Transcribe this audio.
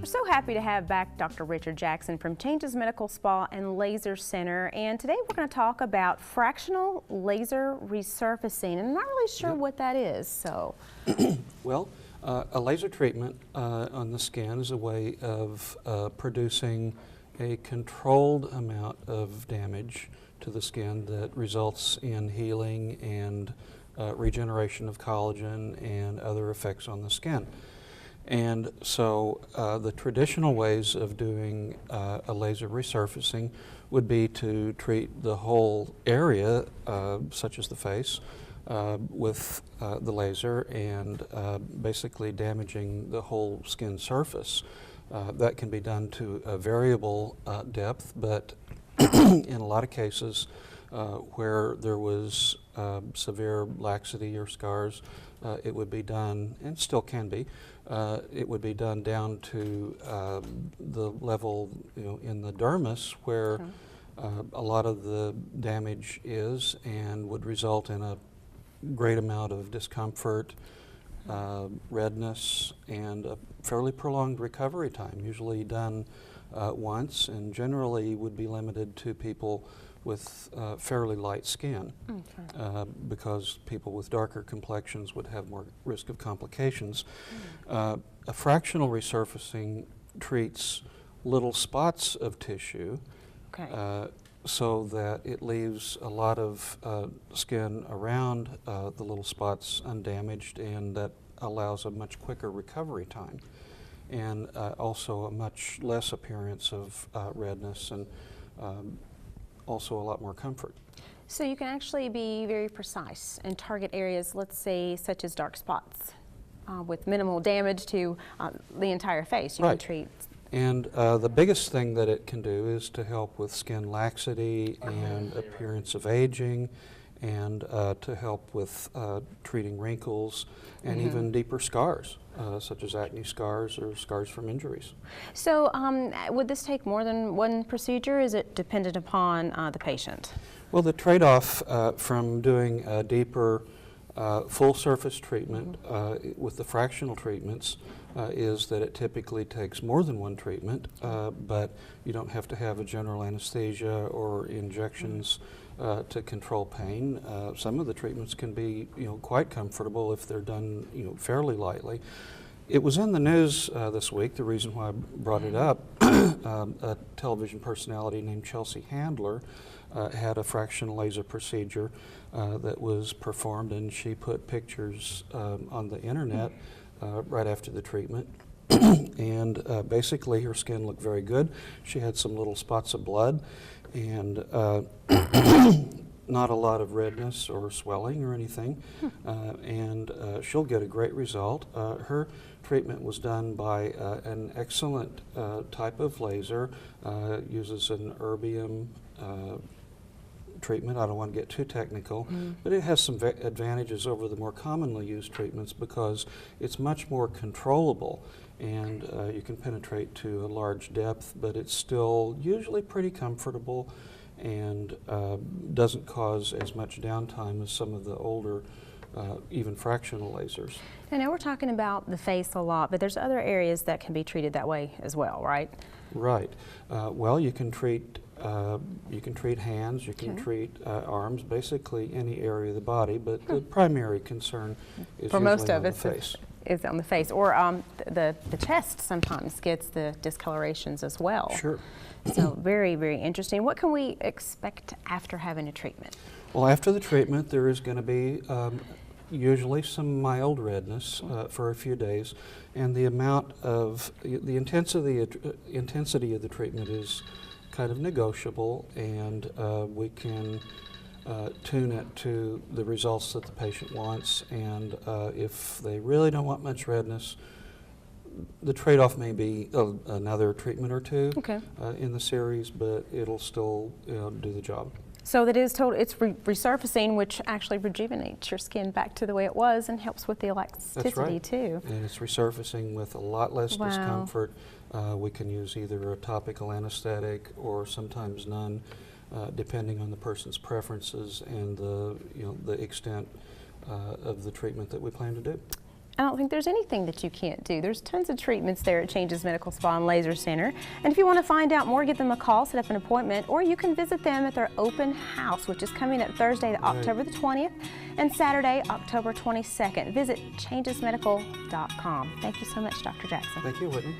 We're so happy to have back Dr. Richard Jackson from Changes Medical Spa and Laser Center, and today we're going to talk about fractional laser resurfacing, and I'm not really sure what that is. So, well, a laser treatment on the skin is a way of producing a controlled amount of damage to the skin that results in healing and regeneration of collagen and other effects on the skin. And so the traditional ways of doing a laser resurfacing would be to treat the whole area, such as the face, with the laser and basically damaging the whole skin surface. That can be done to a variable depth, but in a lot of cases where there was severe laxity or scars, it would be done, and still can be, it would be done down to the level, in the dermis where a lot of the damage is, and would result in a great amount of discomfort, redness, and a fairly prolonged recovery time, usually done once, and generally would be limited to people with fairly light skin, because people with darker complexions would have more risk of complications. A fractional resurfacing treats little spots of tissue so that it leaves a lot of skin around the little spots undamaged, and that allows a much quicker recovery time, and also a much less appearance of redness, and also a lot more comfort. So you can actually be very precise and target areas, let's say, such as dark spots, with minimal damage to the entire face. You can treat. And the biggest thing that it can do is to help with skin laxity and appearance of aging, and to help with treating wrinkles and even deeper scars, such as acne scars or scars from injuries. So would this take more than one procedure? Is it dependent upon the patient? Well, the trade-off from doing a deeper full surface treatment with the fractional treatments is that it typically takes more than one treatment, but you don't have to have a general anesthesia or injections to control pain. Some of the treatments can be, quite comfortable if they're done, fairly lightly. It was in the news this week. The reason why I brought it up, a television personality named Chelsea Handler had a fractional laser procedure that was performed, and she put pictures on the internet right after the treatment. And basically her skin looked very good. She had some little spots of blood, and not a lot of redness or swelling or anything, and she'll get a great result. Her treatment was done by an excellent type of laser, uses an erbium treatment. I don't want to get too technical, but it has some advantages over the more commonly used treatments because it's much more controllable, and you can penetrate to a large depth, but it's still usually pretty comfortable and doesn't cause as much downtime as some of the older even fractional lasers. I know we're talking about the face a lot, but there's other areas that can be treated that way as well, right? Right. Well, you can treat hands, you can treat arms, basically any area of the body, but the primary concern is for usually most of on the us face. Is on the face, or the chest sometimes gets the discolorations as well. Sure. So very, very interesting. What can we expect after having a treatment? Well, after the treatment, there is going to be usually some mild redness for a few days, and the amount of the intensity of the treatment is kind of negotiable, and we can tune it to the results that the patient wants, and if they really don't want much redness, the trade-off may be another treatment or two in the series, but it'll still do the job. So that is total. It's resurfacing, which actually rejuvenates your skin back to the way it was and helps with the elasticity too. And it's resurfacing with a lot less discomfort. We can use either a topical anesthetic or sometimes none, depending on the person's preferences and the extent of the treatment that we plan to do. I don't think there's anything that you can't do. There's tons of treatments there at Changes Medical Spa and Laser Center. And if you want to find out more, give them a call, set up an appointment, or you can visit them at their open house, which is coming up Thursday, October the 20th, and Saturday, October 22nd. Visit changesmedical.com. Thank you so much, Dr. Jackson. Thank you, Whitney.